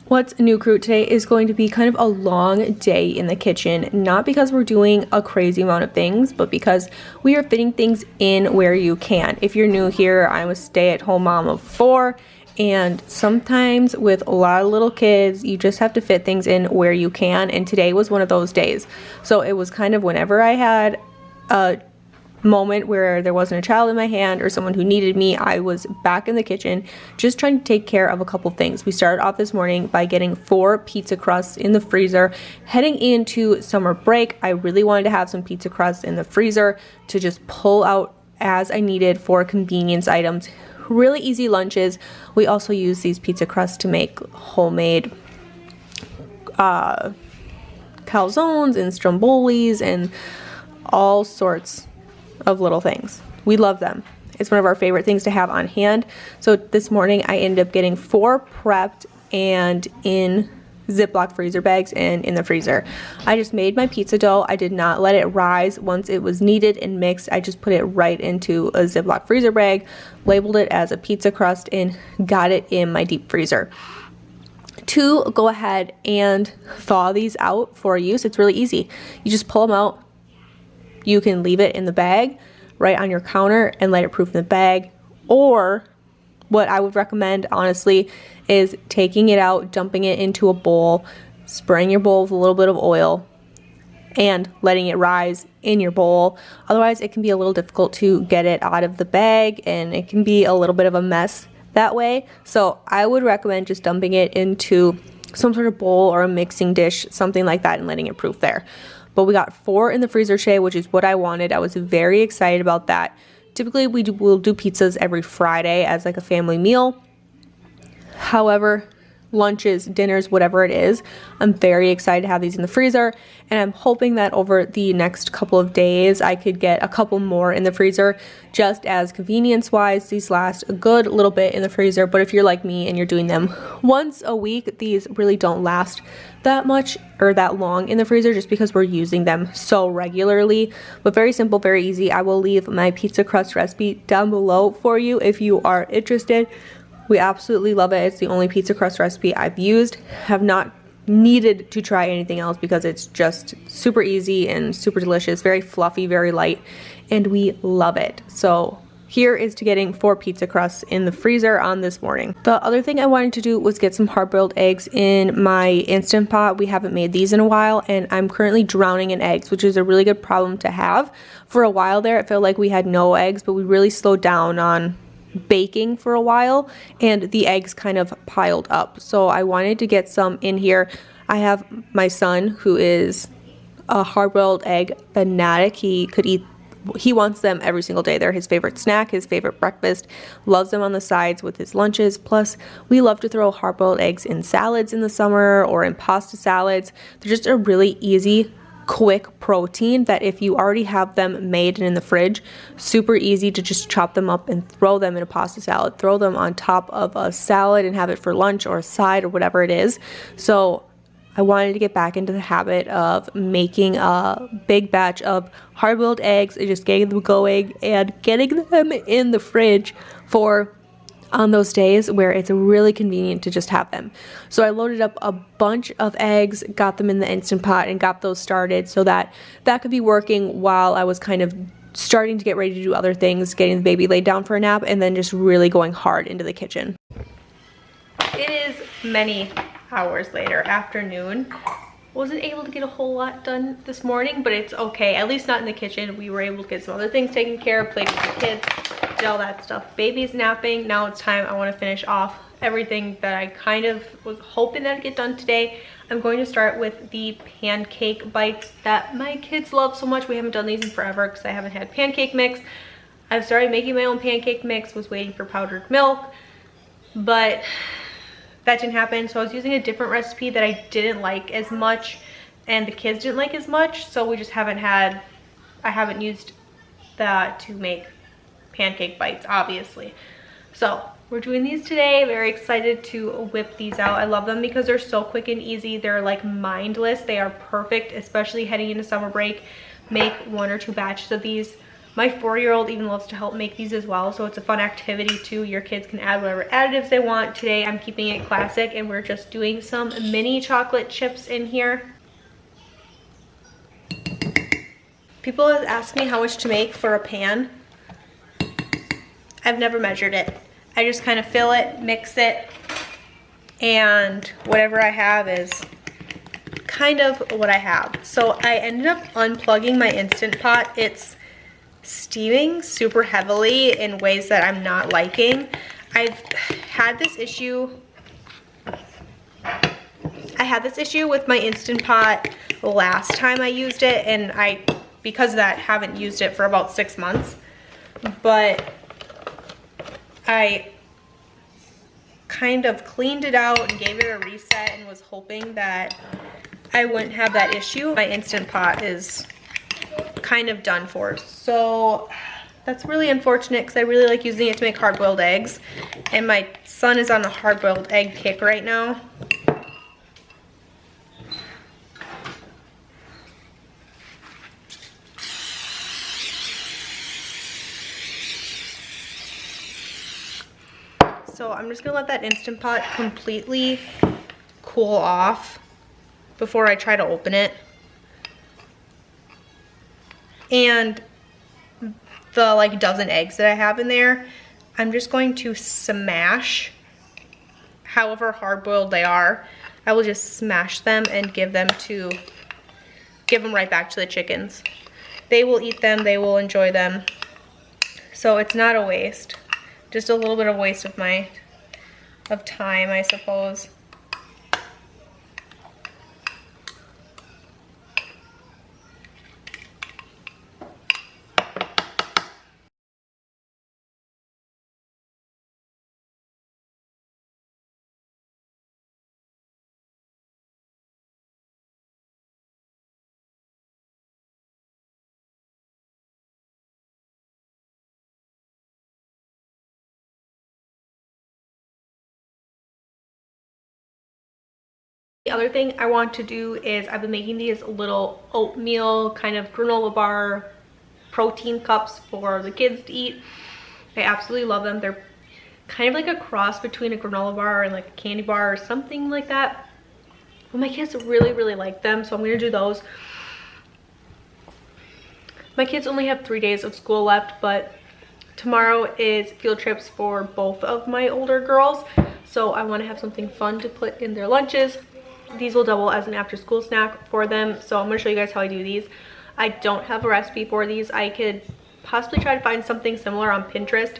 What's new, crew? Today is going to be kind of a long day in the kitchen, not because we're doing a crazy amount of things, but because we are fitting things in where you can. If you're new here, I'm a stay-at-home mom of 4, and sometimes with a lot of little kids, you just have to fit things in where you can, and today was one of those days. So it was kind of whenever I had a moment where there wasn't a child in my hand or someone who needed me, I was back in the kitchen just trying to take care of a couple things. We started off this morning by getting 4 pizza crusts in the freezer. Heading into summer break, I really wanted to have some pizza crusts in the freezer to just pull out as I needed for convenience items. Really easy lunches. We also use these pizza crusts to make homemade calzones and strombolis and all sorts of little things. We love them. It's one of our favorite things to have on hand. So this morning I ended up getting 4 prepped and in Ziploc freezer bags and in the freezer. I just made my pizza dough. I did not let it rise. Once it was kneaded and mixed, I just put it right into a Ziploc freezer bag, labeled it as a pizza crust, and got it in my deep freezer. To go ahead and thaw these out for use, it's really easy. You just pull them out. You can leave it in the bag right on your counter and let it proof in the bag. Or what I would recommend, honestly, is taking it out, dumping it into a bowl, spraying your bowl with a little bit of oil, and letting it rise in your bowl. Otherwise, it can be a little difficult to get it out of the bag, and it can be a little bit of a mess that way. So I would recommend just dumping it into some sort of bowl or a mixing dish, something like that, and letting it proof there. But we got 4 in the freezer tray, which is what I wanted. I was very excited about that. Typically, we'll do pizzas every Friday as like a family meal. However, lunches, dinners, whatever it is, I'm very excited to have these in the freezer, and I'm hoping that over the next couple of days I could get a couple more in the freezer, just as convenience wise. These last a good little bit in the freezer, but if you're like me and you're doing them once a week, these really don't last that much or that long in the freezer, just because we're using them so regularly. But very simple, very easy. I will leave my pizza crust recipe down below for you if you are interested. We absolutely love it. It's the only pizza crust recipe I've used. Have not needed to try anything else because it's just super easy and super delicious, very fluffy, very light, and we love it. So here is to getting 4 pizza crusts in the freezer on this morning. The other thing I wanted to do was get some hard-boiled eggs in my Instant Pot. We haven't made these in a while, and I'm currently drowning in eggs, which is a really good problem to have. For a while there, it felt like we had no eggs, but we really slowed down on baking for a while, and the eggs kind of piled up. So I wanted to get some in here. I have my son, who is a hard-boiled egg fanatic. He wants them every single day. They're his favorite snack, his favorite breakfast, loves them on the sides with his lunches. Plus, we love to throw hard-boiled eggs in salads in the summer or in pasta salads. They're just a really easy, quick protein that if you already have them made and in the fridge, super easy to just chop them up and throw them in a pasta salad, throw them on top of a salad and have it for lunch or a side or whatever it is. So I wanted to get back into the habit of making a big batch of hard-boiled eggs and just getting them going and getting them in the fridge for on those days where it's really convenient to just have them. So I loaded up a bunch of eggs, got them in the Instant Pot, and got those started so that could be working while I was kind of starting to get ready to do other things, getting the baby laid down for a nap, and then just really going hard into the kitchen. It is many hours later, afternoon. Wasn't able to get a whole lot done this morning, but it's okay. At least not in the kitchen. We were able to get some other things taken care of, played with the kids, did all that stuff. Baby's napping. Now it's time. I want to finish off everything that I kind of was hoping that I'd get done today. I'm going to start with the pancake bites that my kids love so much. We haven't done these in forever because I haven't had pancake mix. I've started making my own pancake mix, was waiting for powdered milk, but that didn't happen. So I was using a different recipe that I didn't like as much and the kids didn't like as much. So we just haven't I haven't used that to make pancake bites, obviously. So we're doing these today. Very excited to whip these out. I love them because they're so quick and easy. They're like mindless. They are perfect, especially heading into summer break. Make 1 or 2 batches of these My 4-year-old even loves to help make these as well, so it's a fun activity too. Your kids can add whatever additives they want. Today I'm keeping it classic and we're just doing some mini chocolate chips in here. People have asked me how much to make for a pan. I've never measured it. I just kind of fill it, mix it, and whatever I have is kind of what I have. So I ended up unplugging my Instant Pot. It's steaming super heavily in ways that I'm not liking. I've had this issue. I had this issue with my Instant Pot last time I used it, and because of that, haven't used it for about 6 months. But I kind of cleaned it out and gave it a reset and was hoping that I wouldn't have that issue. My Instant Pot is kind of done for. So that's really unfortunate because I really like using it to make hard-boiled eggs. And my son is on a hard-boiled egg kick right now. So I'm just gonna let that Instant Pot completely cool off before I try to open it. And the like dozen eggs that I have in there, I'm just going to smash, however hard-boiled they are. I will just smash them and give them right back to the chickens. They will eat them, they will enjoy them. So it's not a waste. Just a little bit of waste of time, I suppose. The other thing I want to do is I've been making these little oatmeal kind of granola bar protein cups for the kids to eat. I absolutely love them. They're kind of like a cross between a granola bar and like a candy bar or something like that. But my kids really, really like them, so I'm gonna do those. My kids only have 3 days of school left, but tomorrow is field trips for both of my older girls. So I want to have something fun to put in their lunches. These will double as an after school snack for them. So I'm going to show you guys how I do these. I don't have a recipe for these. I could possibly try to find something similar on Pinterest.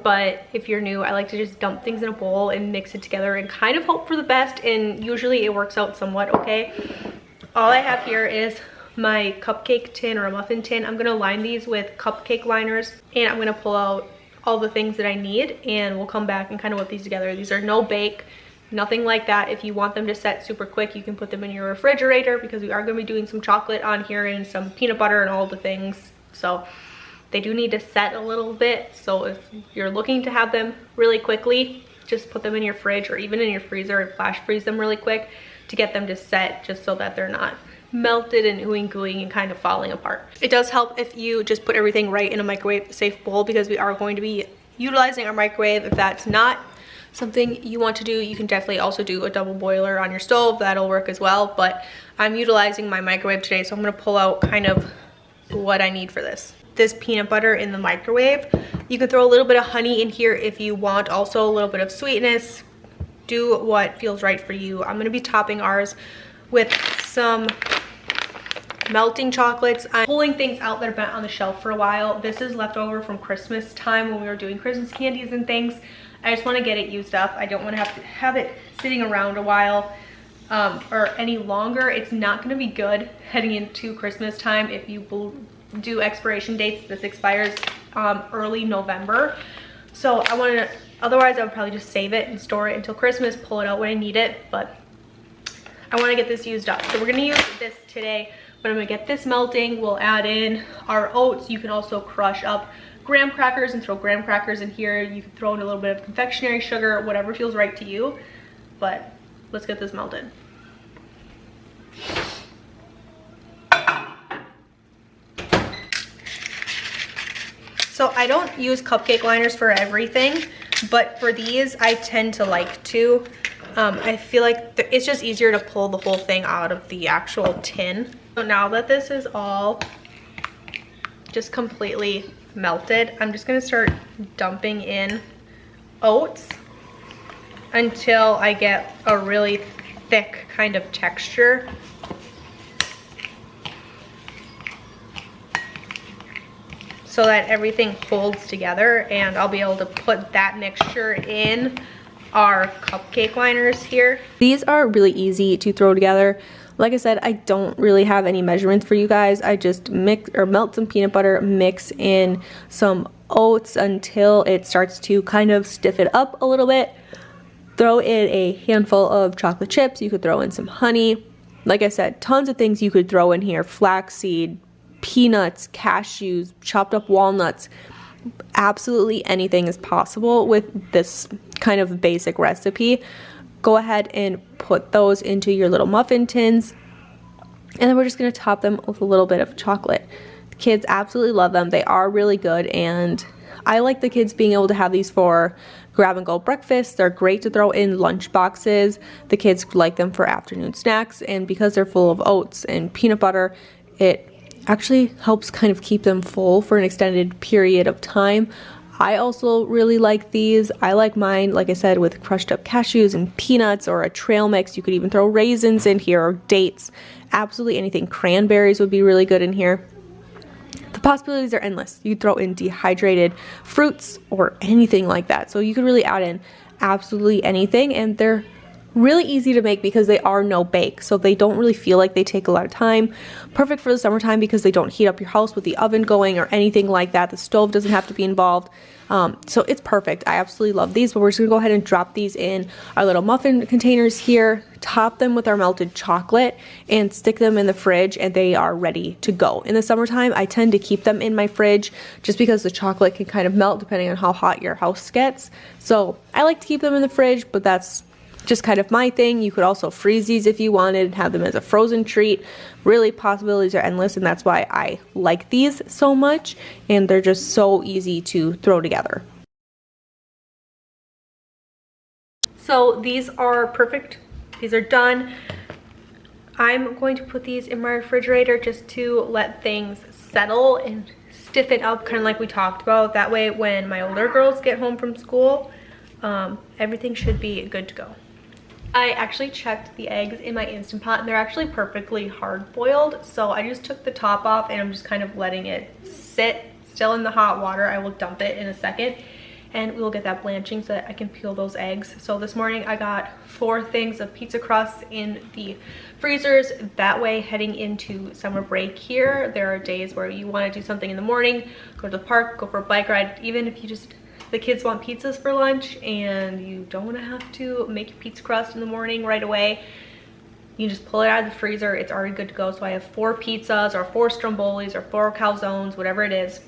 But if you're new, I like to just dump things in a bowl and mix it together and kind of hope for the best. And usually it works out somewhat okay. All I have here is my cupcake tin or a muffin tin. I'm going to line these with cupcake liners. And I'm going to pull out all the things that I need. And we'll come back and kind of whip these together. These are no bake. Nothing like that. If you want them to set super quick, you can put them in your refrigerator because we are going to be doing some chocolate on here and some peanut butter and all the things. So they do need to set a little bit. So if you're looking to have them really quickly, just put them in your fridge or even in your freezer and flash freeze them really quick to get them to set, just so that they're not melted and ooey gooey and kind of falling apart. It does help if you just put everything right in a microwave safe bowl because we are going to be utilizing our microwave. If that's not something you want to do, you can definitely also do a double boiler on your stove. That'll work as well, but I'm utilizing my microwave today, so I'm going to pull out kind of what I need for this. This peanut butter in the microwave. You can throw a little bit of honey in here if you want, also a little bit of sweetness. Do what feels right for you. I'm going to be topping ours with some melting chocolates. I'm pulling things out that have been on the shelf for a while. This is leftover from Christmas time when we were doing Christmas candies and things. I just want to get it used up. I don't want to have it sitting around a while or any longer. It's not going to be good heading into Christmas time if you do expiration dates. This expires early November. So I want to, otherwise I would probably just save it and store it until Christmas, pull it out when I need it. But I want to get this used up. So we're going to use this today, but I'm going to get this melting. We'll add in our oats. You can also crush up graham crackers and throw graham crackers in here. You can throw in a little bit of confectionery sugar, whatever feels right to you. But let's get this melted. So I don't use cupcake liners for everything, but for these I tend to like to. I feel like it's just easier to pull the whole thing out of the actual tin. So now that this is all just completely melted, I'm just gonna start dumping in oats until I get a really thick kind of texture. So that everything holds together, and I'll be able to put that mixture in our cupcake liners here. These are really easy to throw together. Like I said, I don't really have any measurements for you guys. I just mix or melt some peanut butter, mix in some oats until it starts to kind of stiff it up a little bit. Throw in a handful of chocolate chips. You could throw in some honey. Like I said, tons of things you could throw in here. Flaxseed, peanuts, cashews, chopped up walnuts. Absolutely anything is possible with this kind of basic recipe. Go ahead and put those into your little muffin tins, and then we're just going to top them with a little bit of chocolate. The kids absolutely love them. They are really good, and I like the kids being able to have these for grab and go breakfast. They're great to throw in lunch boxes. The kids like them for afternoon snacks, and because they're full of oats and peanut butter, it actually helps kind of keep them full for an extended period of time. I also really like these. I like mine, like I said, with crushed up cashews and peanuts or a trail mix. You could even throw raisins in here or dates. Absolutely anything. Cranberries would be really good in here. The possibilities are endless. You could throw in dehydrated fruits or anything like that. So you could really add in absolutely anything, and they're really easy to make because they are no bake, so they don't really feel like they take a lot of time. Perfect for the summertime because they don't heat up your house with the oven going or anything like that. The stove doesn't have to be involved. So it's perfect. I absolutely love these, but we're just gonna go ahead and drop these in our little muffin containers here, top them with our melted chocolate, and stick them in the fridge, and they are ready to go. In the summertime, I tend to keep them in my fridge just because the chocolate can kind of melt depending on how hot your house gets. So I like to keep them in the fridge, but that's just kind of my thing. You could also freeze these if you wanted and have them as a frozen treat. Really, possibilities are endless, and that's why I like these so much, and they're just so easy to throw together. So these are perfect. These are done. I'm going to put these in my refrigerator just to let things settle and stiffen up, kind of like we talked about. That way when my older girls get home from school, everything should be good to go. I actually checked the eggs in my Instant Pot, and they're actually perfectly hard boiled. So I just took the top off, and I'm just kind of letting it sit still in the hot water. I will dump it in a second, and we will get that blanching so that I can peel those eggs. So this morning I got 4 things of pizza crust in the freezers. That way, heading into summer break here, there are days where you want to do something in the morning, go to the park, go for a bike ride, even if you just the kids want pizzas for lunch and you don't want to have to make your pizza crust in the morning right away. You just pull it out of the freezer. It's already good to go. So I have 4 pizzas or 4 strombolis or 4 calzones, whatever it is,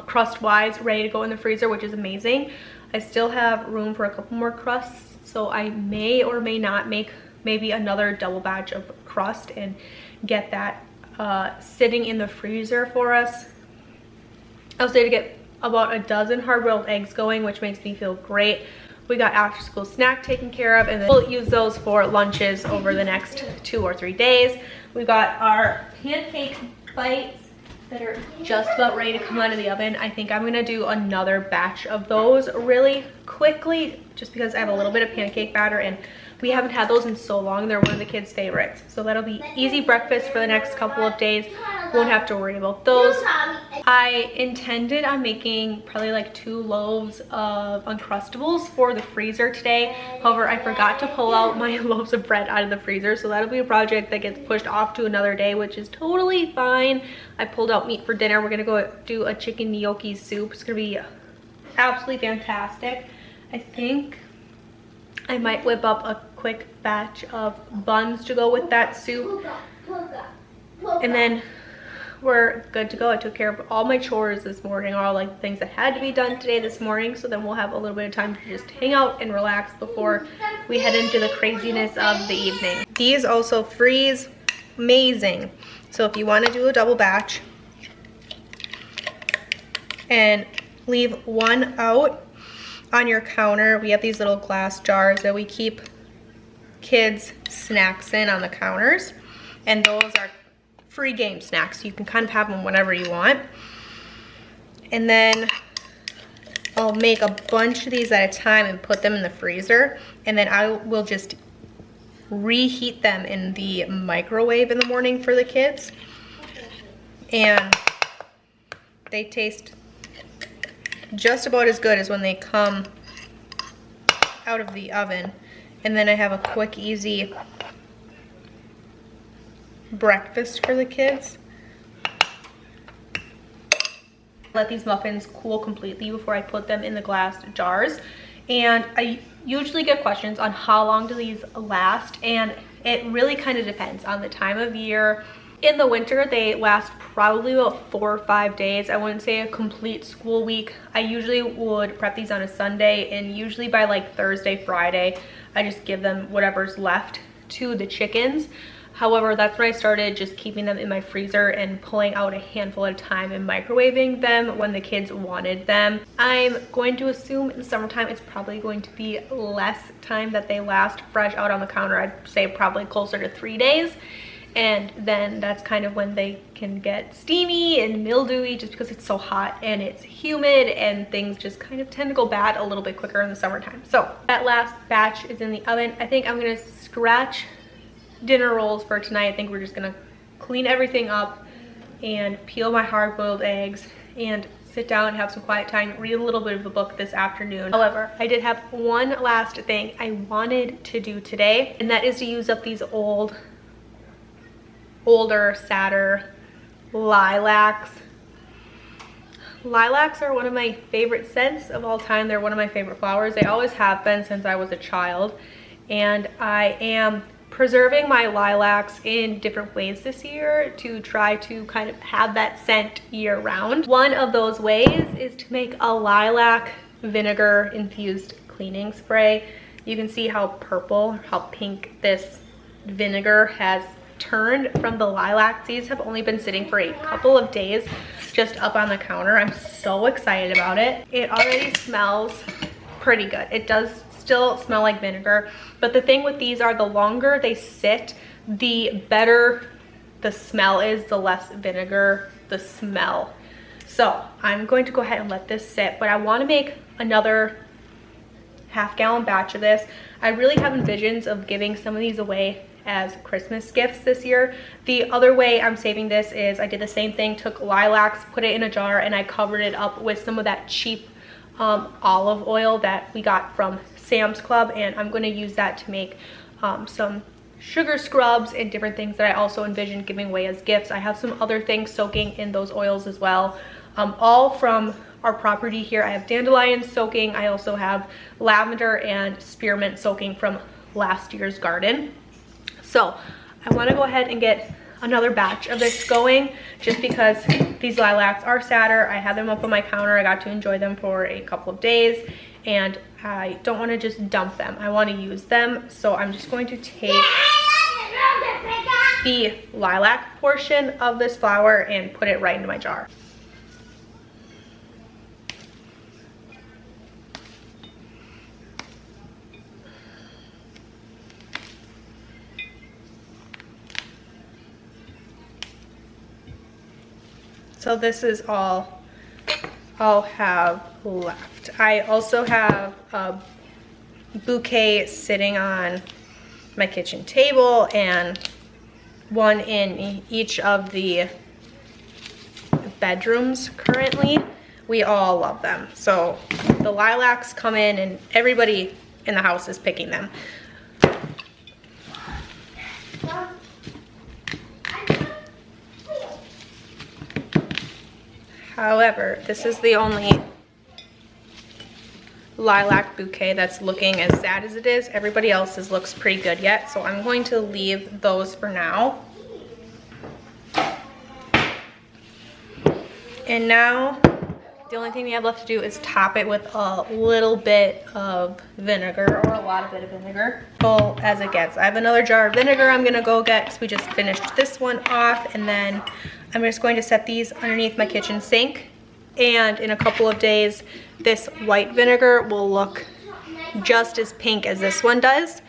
crust wise, ready to go in the freezer, which is amazing. I still have room for a couple more crusts, so I may or may not make maybe another double batch of crust and get that sitting in the freezer for us. I was there to get about a dozen hard-boiled eggs going, which makes me feel great. We got after school snack taken care of, and then we'll use those for lunches over the next 2 or 3 days. We've got our pancake bites that are just about ready to come out of the oven. I think I'm gonna do another batch of those really quickly just because I have a little bit of pancake batter and we haven't had those in so long. They're one of the kids' favorites. So that'll be easy breakfast for the next couple of days. Won't have to worry about those. I intended on making probably like 2 loaves of Uncrustables for the freezer today. However, I forgot to pull out my loaves of bread out of the freezer. So that'll be a project that gets pushed off to another day, which is totally fine. I pulled out meat for dinner. We're gonna go do a chicken gnocchi soup. It's gonna be absolutely fantastic. I think I might whip up a quick batch of buns to go with that soup. And then we're good to go. I took care of all my chores this morning, all like the things that had to be done today this morning. So then we'll have a little bit of time to just hang out and relax before we head into the craziness of the evening. These also freeze amazing. So if you want to do a double batch, and leave one out on your counter. We have these little glass jars that we keep kids' snacks in on the counters, and those are free game snacks. You can kind of have them whenever you want. And then I'll make a bunch of these at a time and put them in the freezer, and then I will just reheat them in the microwave in the morning for the kids. And they taste just about as good as when they come out of the oven. And then I have a quick, easy breakfast for the kids. Let these muffins cool completely before I put them in the glass jars. And I usually get questions on how long do these last, and it really kind of depends on the time of year. In the winter, they last probably about 4 or 5 days. I wouldn't say a complete school week. I usually would prep these on a Sunday, and usually by like Thursday, Friday, I just give them whatever's left to the chickens. However, that's when I started just keeping them in my freezer and pulling out a handful at a time and microwaving them when the kids wanted them. I'm going to assume in the summertime it's probably going to be less time that they last fresh out on the counter. I'd say probably closer to 3 days. And then that's kind of when they can get steamy and mildewy just because it's so hot and it's humid, and things just kind of tend to go bad a little bit quicker in the summertime. So that last batch is in the oven. I think I'm gonna scratch dinner rolls for tonight. I think we're just gonna clean everything up and peel my hard-boiled eggs and sit down and have some quiet time, read a little bit of a book this afternoon. However, I did have one last thing I wanted to do today, and that is to use up these older, sadder lilacs. Lilacs are one of my favorite scents of all time. They're one of my favorite flowers. They always have been since I was a child, and I am preserving my lilacs in different ways this year to try to kind of have that scent year round. One of those ways is to make a lilac vinegar infused cleaning spray. You can see how purple, how pink this vinegar has turned from the lilac. These have only been sitting for a couple of days just up on the counter. I'm so excited about it. It already smells pretty good. It does still smell like vinegar, but the thing with these are the longer they sit, the better the smell is, the less vinegar the smell. So I'm going to go ahead and let this sit, but I want to make another half-gallon batch of this. I really have visions of giving some of these away as Christmas gifts this year. The other way I'm saving this is I did the same thing, took lilacs, put it in a jar, and I covered it up with some of that cheap olive oil that we got from Sam's Club, and I'm going to use that to make some sugar scrubs and different things that I also envision giving away as gifts. I have some other things soaking in those oils as well, all from our property here. I have dandelion soaking. I also have lavender and spearmint soaking from last year's garden. So I want to go ahead and get another batch of this going, just because these lilacs are sadder. I had them up on my counter. I got to enjoy them for a couple of days, and I don't want to just dump them. I want to use them. So I'm just going to take the lilac portion of this flower and put it right into my jar. So this is all I'll have left. I also have a bouquet sitting on my kitchen table and one in each of the bedrooms currently. We all love them. So the lilacs come in and everybody in the house is picking them. However, this is the only lilac bouquet that's looking as sad as it is. Everybody else's looks pretty good yet, so I'm going to leave those for now. And now, the only thing we have left to do is top it with a little bit of vinegar, or a lot of bit of vinegar, full as it gets. I have another jar of vinegar I'm gonna go get because we just finished this one off, and then I'm just going to set these underneath my kitchen sink And in a couple of days, this white vinegar will look just as pink as this one does.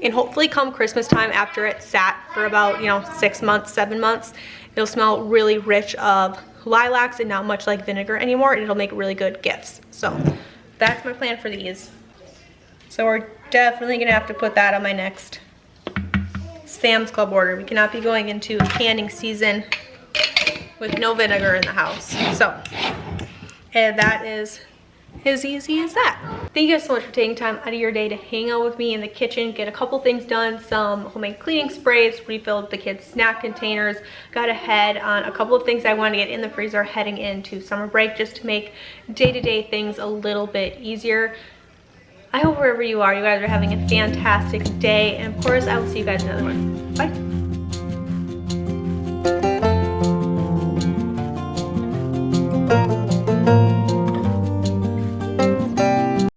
And hopefully come Christmas time, after it's sat for about, 6 months, 7 months, it'll smell really rich of lilacs and not much like vinegar anymore, and it'll make really good gifts. So that's my plan for these. So we're definitely gonna have to put that on my next Sam's Club order. We cannot be going into canning season with no vinegar in the house. So, and that is as easy as that. Thank you guys so much for taking time out of your day to hang out with me in the kitchen, get a couple things done, some homemade cleaning sprays, refilled the kids' snack containers, got ahead on a couple of things I wanted to get in the freezer heading into summer break, just to make day-to-day things a little bit easier. I hope wherever you are, you guys are having a fantastic day, and of course I will see you guys in another one. Bye.